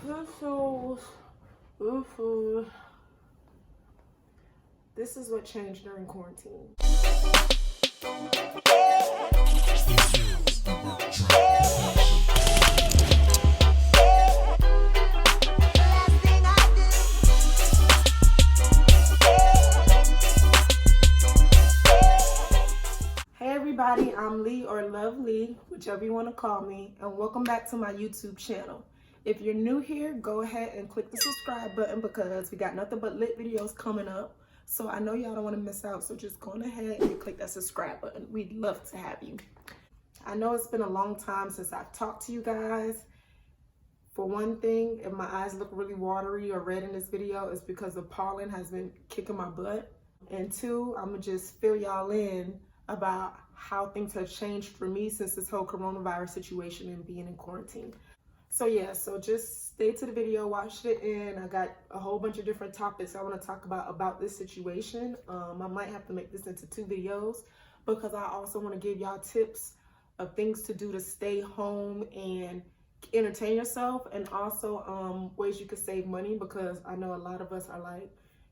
So, ooh, this is what changed during quarantine. Hey everybody, I'm Lee or Lovely, whichever you want to call me, and welcome back to my YouTube channel. If you're new here, go ahead and click the subscribe button because we got nothing but lit videos coming up. So I know y'all don't want to miss out, so just go ahead and click that subscribe button. We'd love to have you. I know it's been a long time since I've talked to you guys. For one thing, if my eyes look really watery or red in this video, it's because the pollen has been kicking my butt. And two, I'm gonna just fill y'all in about how things have changed for me since this whole coronavirus situation and being in quarantine. So just stay to the video, watch it, and I got a whole bunch of different topics I want to talk about this situation. I might have to make this into 2 videos because I also want to give y'all tips of things to do to stay home and entertain yourself, and also ways you could save money, because I know a lot of us are like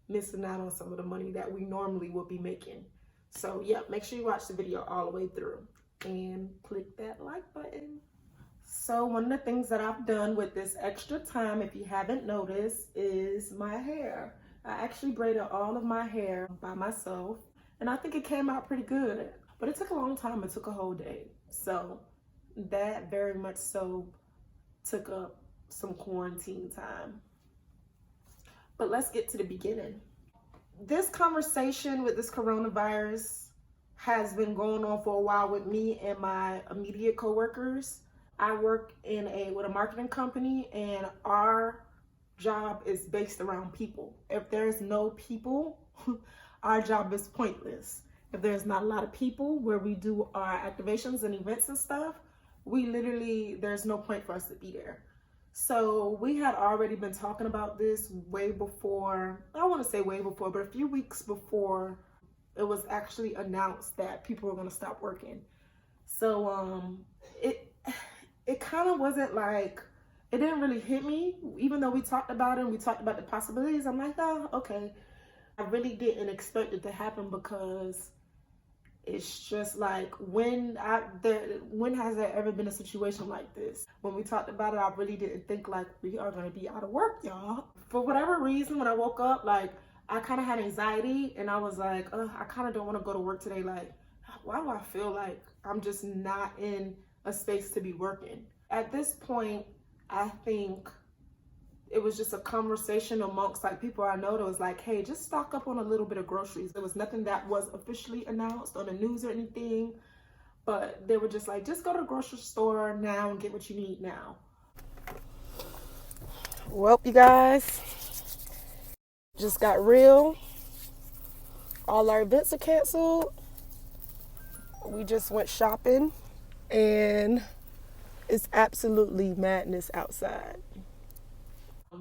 missing out on some of the money that we normally would be making. So yeah, make sure you watch the video all the way through and click that like button. So one of the things that I've done with this extra time, if you haven't noticed, is my hair. I actually braided all of my hair by myself, and I think it came out pretty good, but it took a long time. It took a whole day. So that very much so took up some quarantine time. But let's get to the beginning. This conversation with this coronavirus has been going on for a while with me and my immediate coworkers. I work with a marketing company, and our job is based around people. If there's no people, our job is pointless. If there's not a lot of people where we do our activations and events and stuff, there's no point for us to be there. So we had already been talking about this way before, I want to say way before, but a few weeks before it was actually announced that people were going to stop working. So it kind of wasn't like, it didn't really hit me, even though we talked about it and we talked about the possibilities. I'm like, oh, okay. I really didn't expect it to happen, because it's just like, when has there ever been a situation like this? When we talked about it, I really didn't think like we are going to be out of work, y'all. For whatever reason, when I woke up, like, I kind of had anxiety, and I was like, I kind of don't want to go to work today. Like, why do I feel like I'm just not in a space to be working? At this point, I think it was just a conversation amongst like people I know that was like, hey, just stock up on a little bit of groceries. There was nothing that was officially announced on the news or anything, but they were just like, just go to the grocery store now and get what you need now. Well, you guys, just got real. All our events are canceled. We just went shopping, and it's absolutely madness outside.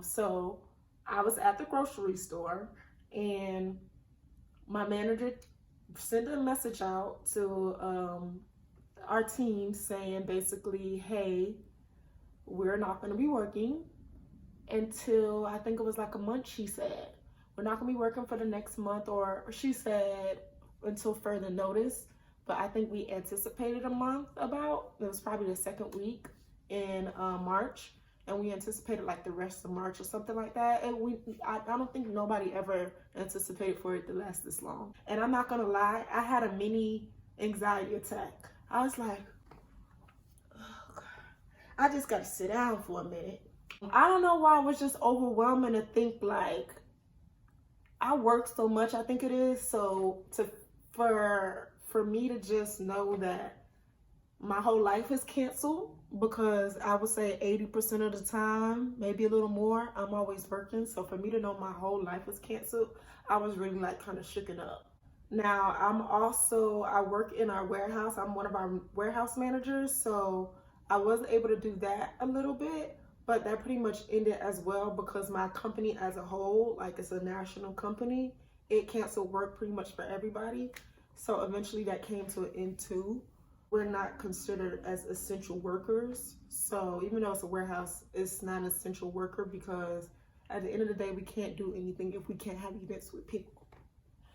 So I was at the grocery store, and my manager sent a message out to our team saying basically, hey, we're not going to be working until, I think it was like a month, she said. We're not going to be working for the next month, or she said until further notice. But I think we anticipated a month about. It was probably the second week in March. And we anticipated like the rest of March or something like that. And I don't think nobody ever anticipated for it to last this long. And I'm not gonna lie, I had a mini anxiety attack. I was like, oh God, I just gotta sit down for a minute. I don't know why it was just overwhelming to think like, I work so much, I think it is. So for me to just know that my whole life is canceled, because I would say 80% of the time, maybe a little more, I'm always working. So for me to know my whole life was canceled, I was really like kind of shooken up. Now I work in our warehouse. I'm one of our warehouse managers. So I was able to do that a little bit, but that pretty much ended as well, because my company as a whole, like it's a national company, it canceled work pretty much for everybody. So eventually that came to an end too. we're not considered as essential workers. So even though it's a warehouse, it's not an essential worker because at the end of the day, we can't do anything if we can't have events with people.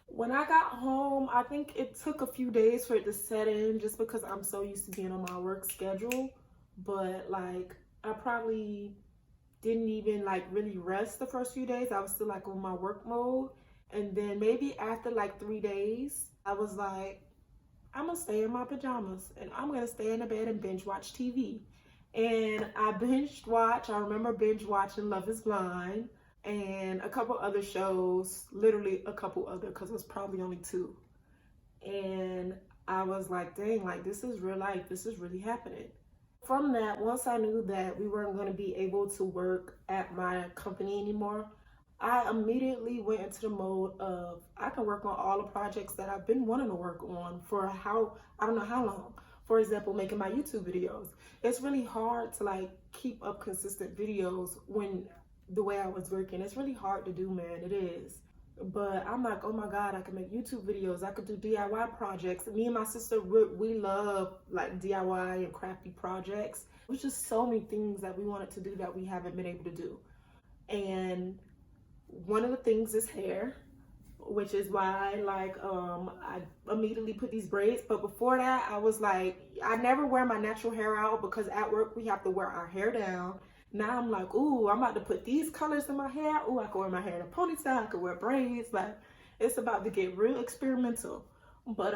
When I got home, I think it took a few days for it to set in just because I'm so used to being on my work schedule. But like, I probably didn't even like really rest the first few days. I was still like on my work mode. And then maybe after like 3 days, I was like, I'm gonna stay in my pajamas and I'm gonna stay in the bed and binge watch TV. And I I remember binge watching Love is Blind and a couple other shows, literally a couple other, because it was probably only 2. And I was like, dang, like this is real life, this is really happening. From that, once I knew that we weren't going to be able to work at my company anymore, I immediately went into the mode of I can work on all the projects that I've been wanting to work on for I don't know how long. For example, making my YouTube videos. It's really hard to like keep up consistent videos when the way I was working. It's really hard to do, man, it is. But I'm like, oh my God, I can make YouTube videos. I could do DIY projects. Me and my sister, we love like DIY and crafty projects. It was just so many things that we wanted to do that we haven't been able to do. And one of the things is hair, which is why like I immediately put these braids. But before that, I was like, I never wear my natural hair out because at work we have to wear our hair down. Now I'm like, ooh, I'm about to put these colors in my hair. Ooh, I can wear my hair in a ponytail. I can wear braids. Like, it's about to get real experimental. But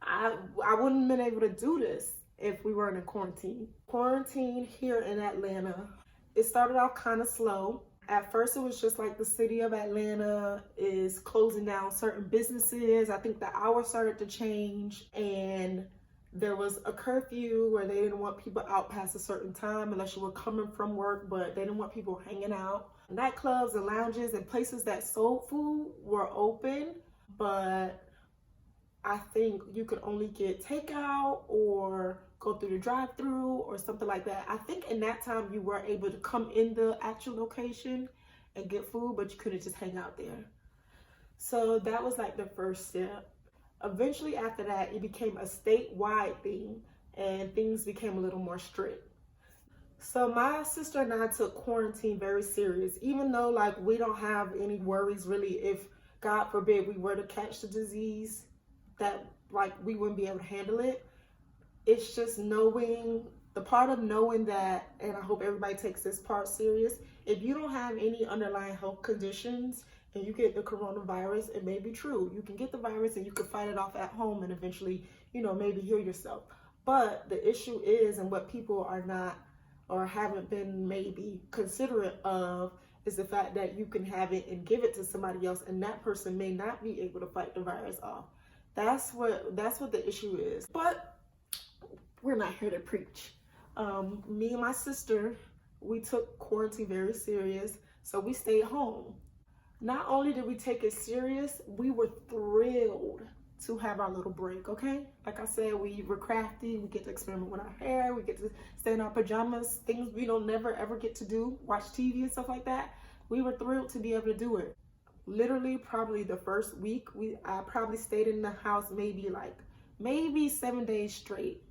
I wouldn't have been able to do this if we weren't in quarantine. Quarantine here in Atlanta, it started off kind of slow. At first, it was just like the city of Atlanta is closing down certain businesses. I think the hours started to change, and there was a curfew where they didn't want people out past a certain time unless you were coming from work, but they didn't want people hanging out. Nightclubs and lounges and places that sold food were open, but I think you could only get takeout or go through the drive-through or something like that. I think in that time you were able to come in the actual location and get food, but you couldn't just hang out there. So that was like the first step. Eventually after that, it became a statewide thing and things became a little more strict. So my sister and I took quarantine very serious, even though like we don't have any worries really if God forbid we were to catch the disease, that like we wouldn't be able to handle it. It's just knowing, the part of knowing that, and I hope everybody takes this part serious, if you don't have any underlying health conditions and you get the coronavirus, it may be true. You can get the virus and you can fight it off at home and eventually, you know, maybe heal yourself. But the issue is, and what people are not or haven't been maybe considerate of, is the fact that you can have it and give it to somebody else and that person may not be able to fight the virus off. That's what the issue is. But we're not here to preach. Me and my sister, we took quarantine very serious, so we stayed home. Not only did we take it serious, we were thrilled to have our little break, okay? Like I said, we were crafty, we get to experiment with our hair, we get to stay in our pajamas, things we don't never ever get to do, watch TV and stuff like that. We were thrilled to be able to do it. Literally, probably the first week, I probably stayed in the house maybe 7 days straight.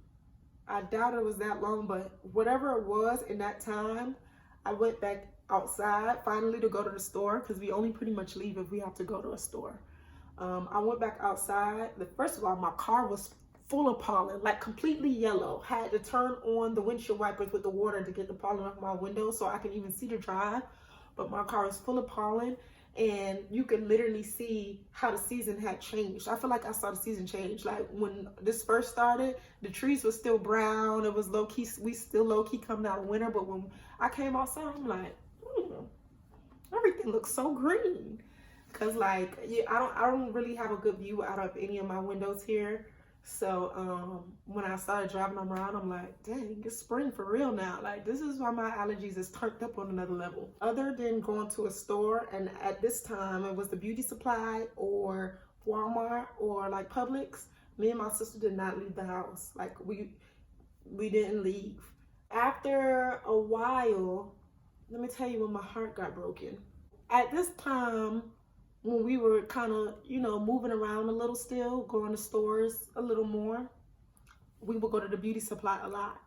I doubt it was that long, but whatever it was in that time, I went back outside finally to go to the store because we only pretty much leave if we have to go to a store. I went back outside. First of all, my car was full of pollen, like completely yellow. Had to turn on the windshield wipers with the water to get the pollen off my window so I can even see the drive. But my car was full of pollen, and you could literally see how the season had changed. I feel like I saw the season change. Like when this first started, the trees were still brown. It was low key. We still low key coming out of winter. But when I came outside, I'm like, everything looks so green. Cause like, yeah, I don't really have a good view out of any of my windows here. So when I started driving them around, I'm like, dang, it's spring for real now. Like, this is why my allergies is turned up on another level. Other than going to a store, and at this time it was the beauty supply or Walmart or like Publix, me and my sister did not leave the house. Like we didn't leave. After a while, let me tell you when my heart got broken. At this time, when we were kind of, you know, moving around a little still, going to stores a little more, we would go to the beauty supply a lot.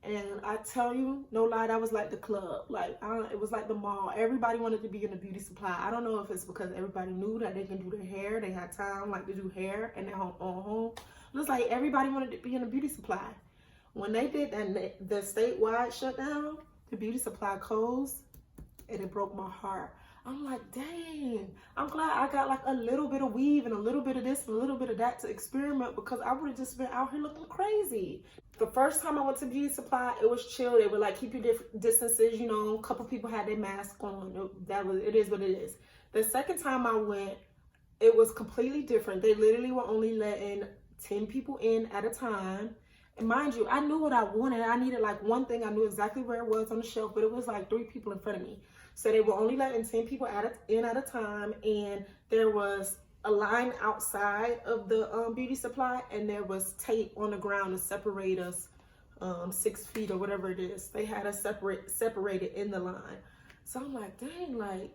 And I tell you, no lie, that was like the club. Like, it was like the mall. Everybody wanted to be in the beauty supply. I don't know if it's because everybody knew that they can do their hair. They had time, like, to do hair in their own home. It was like everybody wanted to be in the beauty supply. When they did that, the statewide shutdown, the beauty supply closed, and it broke my heart. I'm like, dang, I'm glad I got like a little bit of weave and a little bit of this and a little bit of that to experiment, because I would have just been out here looking crazy. The first time I went to beauty supply, it was chill. They would like keep your distances, you know, a couple people had their mask on. It is what it is. The second time I went, it was completely different. They literally were only letting 10 people in at a time. And mind you, I knew what I wanted. I needed like one thing. I knew exactly where it was on the shelf, but it was like 3 people in front of me. So they were only letting 10 people in at a time, and there was a line outside of the beauty supply, and there was tape on the ground to separate us 6 feet or whatever it is. They had us separated in the line. So I'm like, dang, like,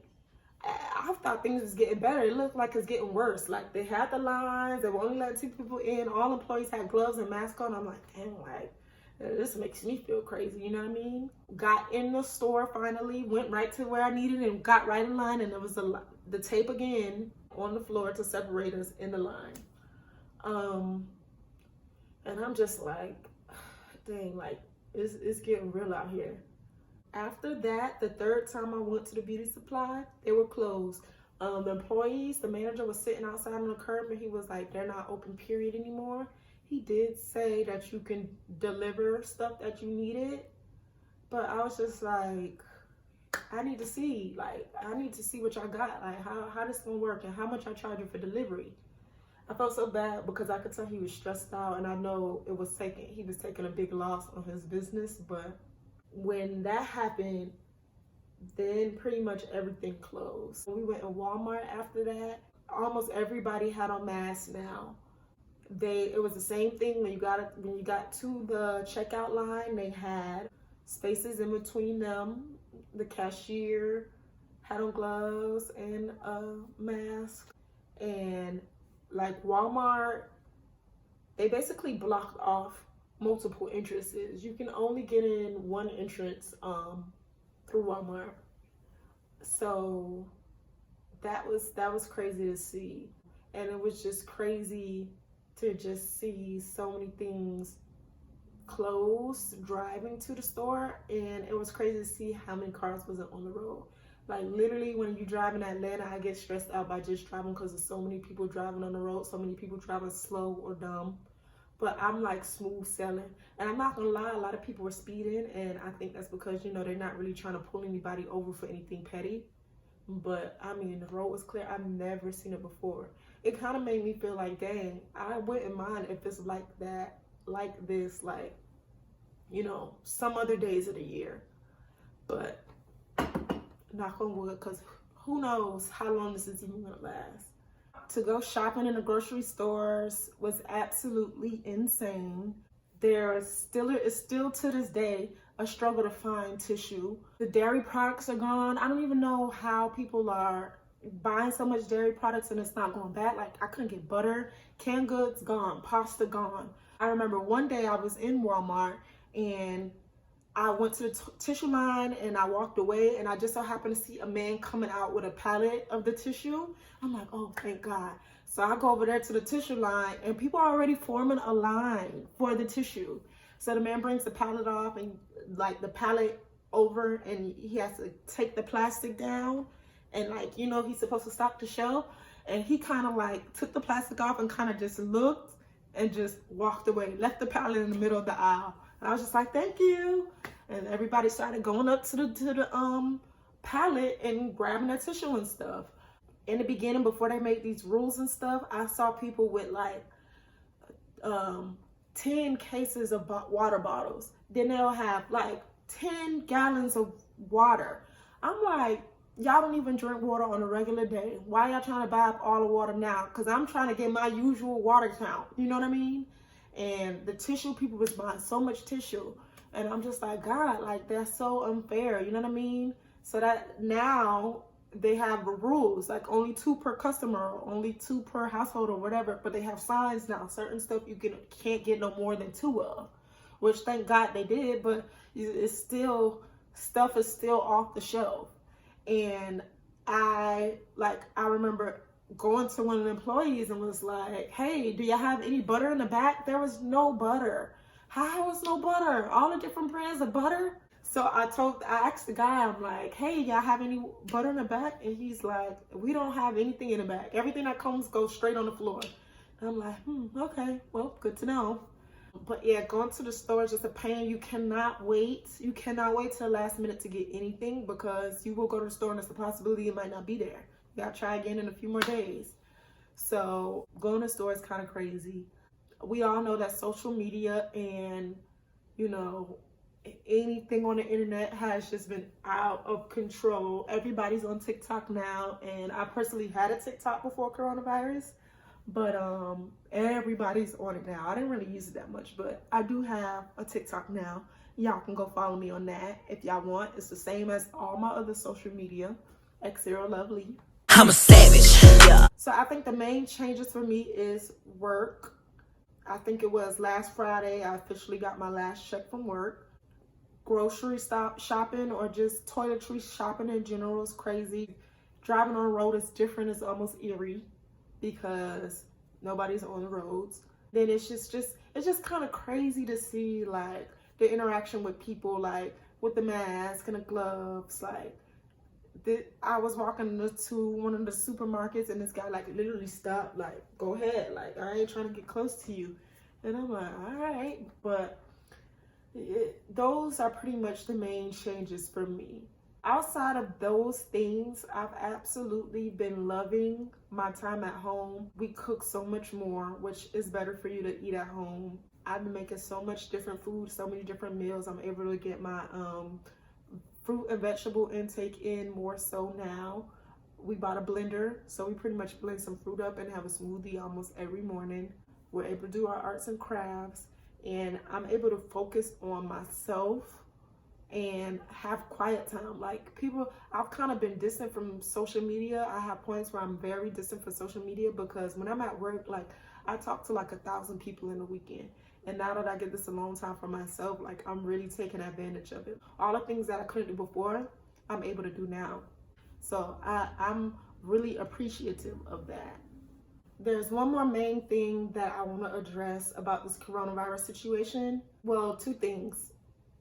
I thought things was getting better. It looked like it's getting worse. Like, they had the lines, they were only letting 2 people in, all employees had gloves and masks on. I'm like, dang, like, this makes me feel crazy, you know what I mean? Got in the store finally, went right to where I needed and got right in line, and there was the tape again on the floor to separate us in the line. And I'm just like, dang, like, it's getting real out here. After that, the third time I went to the beauty supply, they were closed. The employees, the manager was sitting outside on the curb, and he was like, they're not open, period, anymore. He did say that you can deliver stuff that you needed, but I was just like, I need to see what y'all got, like how this gonna work and how much I charge you for delivery. I felt so bad because I could tell he was stressed out, and I know he was taking a big loss on his business. But when that happened, then pretty much everything closed. We went in Walmart after that. Almost everybody had on masks now. It was the same thing when you got to the checkout line. They had spaces in between them. The cashier had on gloves and a mask. And like Walmart, they basically blocked off multiple entrances. You can only get in one entrance through Walmart. So that was crazy to see. And it was just crazy to just see so many things closed driving to the store. And it was crazy to see how many cars wasn't on the road. Like, literally, when you drive in Atlanta, I get stressed out by just driving because there's so many people driving on the road, so many people driving slow or dumb. But I'm like smooth sailing. And I'm not gonna lie, a lot of people were speeding, and I think that's because, you know, they're not really trying to pull anybody over for anything petty. But I mean, the road was clear. I've never seen it before. It kind of made me feel like, dang, I wouldn't mind if it's like that, like this, like, you know, some other days of the year. But knock on wood, because who knows how long this is even gonna last. To go shopping in the grocery stores was absolutely insane. It's still to this day a struggle to find tissue. The dairy products are gone. I don't even know how people are buying so much dairy products and it's not going bad. Like, I couldn't get butter, canned goods gone, pasta gone. I remember one day I was in Walmart and I went to the tissue line and I walked away, and I just so happened to see a man coming out with a pallet of the tissue. I'm like, oh, thank God. So I go over there to the tissue line, and people are already forming a line for the tissue. So the man brings the pallet off, and like the pallet over, and he has to take the plastic down, and like, you know, he's supposed to stock the shelf, and he kind of like took the plastic off and kind of just looked and just walked away, left the pallet in the middle of the aisle. And I was just like, thank you. And everybody started going up to the pallet and grabbing their tissue and stuff. In the beginning, before they made these rules and stuff, I saw people with like 10 cases of water bottles. Then they'll have like 10 gallons of water. I'm like, y'all don't even drink water on a regular day. Why y'all trying to buy up all the water now? Because I'm trying to get my usual water count. You know what I mean? And the tissue, people was buying so much tissue. And I'm just like, God, like, that's so unfair. You know what I mean? So that now they have rules, like only 2 per customer, or only 2 per household or whatever, but they have signs now, certain stuff can't get no more than 2 of, which thank God they did, but it's still, stuff is still off the shelf. And I remember going to one of the employees and was like, hey, do you have any butter in the back? There was no butter. How was no butter? All the different brands of butter? So I asked the guy, I'm like, hey, y'all have any butter in the back? And he's like, we don't have anything in the back. Everything that comes goes straight on the floor. And I'm like, okay, well, good to know. But yeah, going to the store is just a pain. You cannot wait. You cannot wait till the last minute to get anything, because you will go to the store and there's a possibility it might not be there. You gotta try again in a few more days. So going to the store is kind of crazy. We all know that social media and, you know, anything on the internet has just been out of control. Everybody's on TikTok now, and I personally had a TikTok before coronavirus, but everybody's on it now. I didn't really use it that much, but I do have a TikTok now. Y'all can go follow me on that if y'all want. It's the same as all my other social media, X0Lovely. I'm a savage. Yeah. So I think the main changes for me is work. I think it was last Friday I officially got my last check from work. Grocery shopping or just toiletry shopping in general is crazy. Driving on the road is different. It's almost eerie because nobody's on the roads. Then it's just kind of crazy to see like the interaction with people, like with the mask and the gloves. Like I was walking to one of the supermarkets and this guy like literally stopped, like, go ahead, like I ain't trying to get close to you. And I'm like, all right, but those are pretty much the main changes for me. Outside of those things, I've absolutely been loving my time at home. We cook so much more, which is better for you to eat at home. I've been making so much different food, so many different meals. I'm able to get my fruit and vegetable intake in more so now. We bought a blender, so we pretty much blend some fruit up and have a smoothie almost every morning. We're able to do our arts and crafts, and I'm able to focus on myself and have quiet time. Like people, I've kind of been distant from social media. I have points where I'm very distant from social media because when I'm at work, like I talk to like 1,000 people in a weekend. And now that I get this alone time for myself, like I'm really taking advantage of it. All the things that I couldn't do before, I'm able to do now. So I'm really appreciative of that. There's one more main thing that I want to address about this coronavirus situation. Well, 2 things.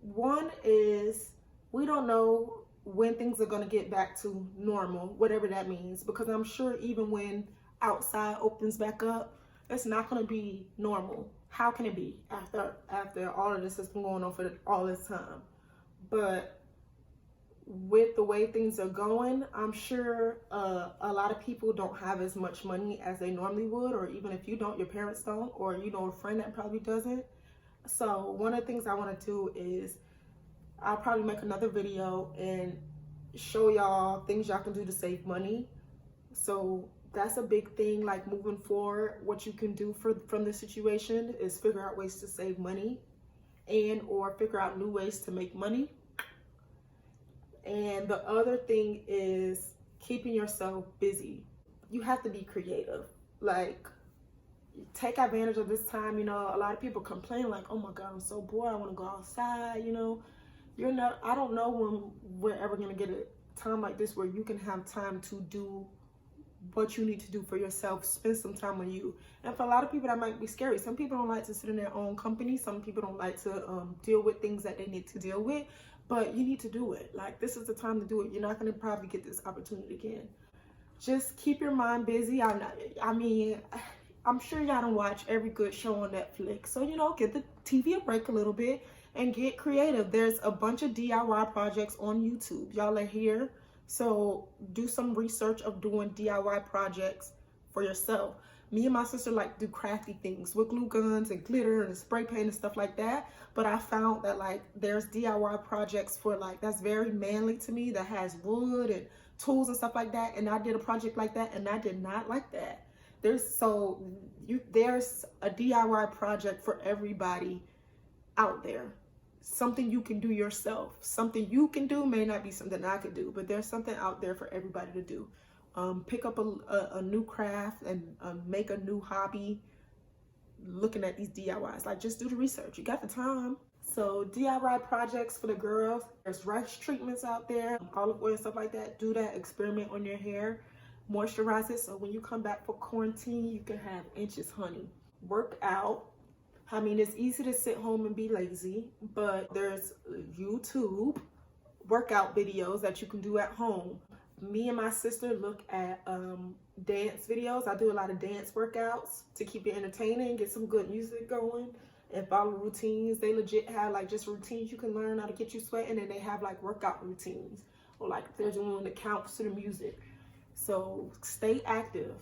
One is we don't know when things are going to get back to normal, whatever that means, because I'm sure even when outside opens back up, it's not going to be normal. How can it be after all of this has been going on for all this time? But with the way things are going, I'm sure a lot of people don't have as much money as they normally would, or even if you don't, your parents don't, or you know a friend that probably doesn't. So one of the things I want to do is I'll probably make another video and show y'all things y'all can do to save money. So that's a big thing, like moving forward, what you can do from this situation is figure out ways to save money and or figure out new ways to make money. And the other thing is keeping yourself busy. You have to be creative. Like, take advantage of this time. You know, a lot of people complain like, oh my God, I'm so bored, I want to go outside. You know, I don't know when we're ever going to get a time like this where you can have time to do what you need to do for yourself, spend some time on you. And for a lot of people that might be scary. Some people don't like to sit in their own company. Some people don't like to deal with things that they need to deal with, but you need to do it. Like, this is the time to do it. You're not going to probably get this opportunity again. Just keep your mind busy. I mean, I'm sure y'all don't watch every good show on Netflix. So, you know, give the TV a break a little bit and get creative. There's a bunch of DIY projects on YouTube. Y'all are here. So do some research of doing DIY projects for yourself. Me and my sister like do crafty things with glue guns and glitter and spray paint and stuff like that. But I found that like there's DIY projects for like, that's very manly to me, that has wood and tools and stuff like that. And I did a project like that and I did not like that. There's a DIY project for everybody out there. something you can do yourself. Something you can do may not be something I could do, but there's something out there for everybody to do. Pick up a new craft and make a new hobby. Looking at these DIYs, like, just do the research. You got the time. So DIY projects for the girls. There's rice treatments out there, olive oil, stuff like that. Do that. Experiment on your hair. Moisturize it so when you come back for quarantine, you can have inches, honey. Work out. I mean, it's easy to sit home and be lazy, but there's YouTube workout videos that you can do at home. Me and my sister look at dance videos. I do a lot of dance workouts to keep it entertaining, get some good music going, and follow routines. They legit have like just routines you can learn how to get you sweating, and they have like workout routines, or like there's one that counts to the music. So stay active.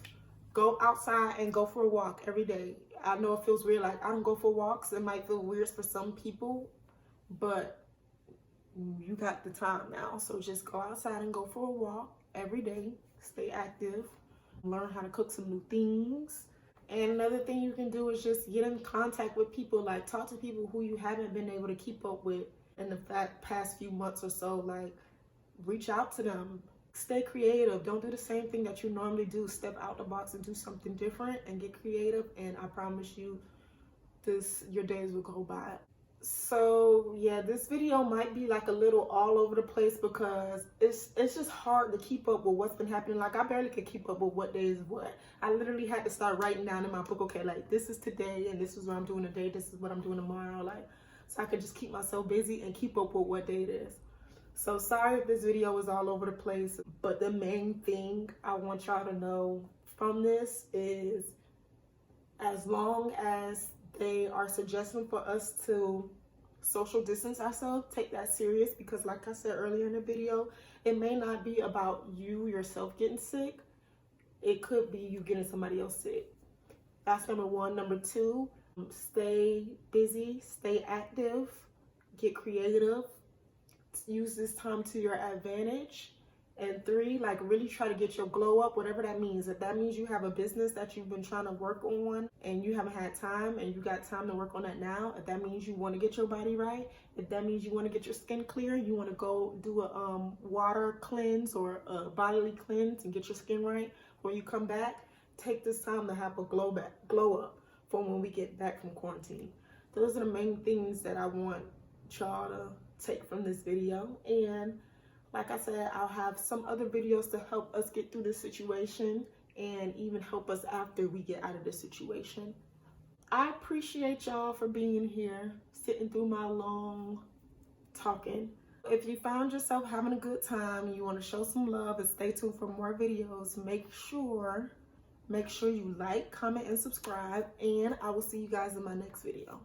Go outside and go for a walk every day. I know it feels weird, like I don't go for walks. It might feel weird for some people, but you got the time now. So just go outside and go for a walk every day. Stay active. Learn how to cook some new things. And another thing you can do is just get in contact with people. Like, talk to people who you haven't been able to keep up with in the past few months or so. Like, reach out to them. Stay creative. Don't do the same thing that you normally do. Step out the box and do something different and get creative. And I promise you, your days will go by. So yeah, this video might be like a little all over the place because it's just hard to keep up with what's been happening. Like, I barely could keep up with what day is what. I literally had to start writing down in my book, okay, like, this is today and this is what I'm doing today, this is what I'm doing tomorrow, like, so I could just keep myself busy and keep up with what day it is. So sorry if this video was all over the place, but the main thing I want y'all to know from this is, as long as they are suggesting for us to social distance ourselves, take that serious, because like I said earlier in the video, it may not be about you yourself getting sick. It could be you getting somebody else sick. That's number one. Number two, stay busy, stay active, get creative, use this time to your advantage. And three, like, really try to get your glow up, whatever that means. If that means you have a business that you've been trying to work on and you haven't had time and you got time to work on that now, if that means you want to get your body right, if that means you want to get your skin clear, you want to go do a water cleanse or a bodily cleanse and get your skin right when you come back, take this time to have a glow up for when we get back from quarantine. Those are the main things that I want y'all to take from this video. And like I said, I'll have some other videos to help us get through this situation and even help us after we get out of this situation. I appreciate y'all for being here, sitting through my long talking. If you found yourself having a good time and you want to show some love and stay tuned for more videos, make sure you like, comment, and subscribe, and I will see you guys in my next video.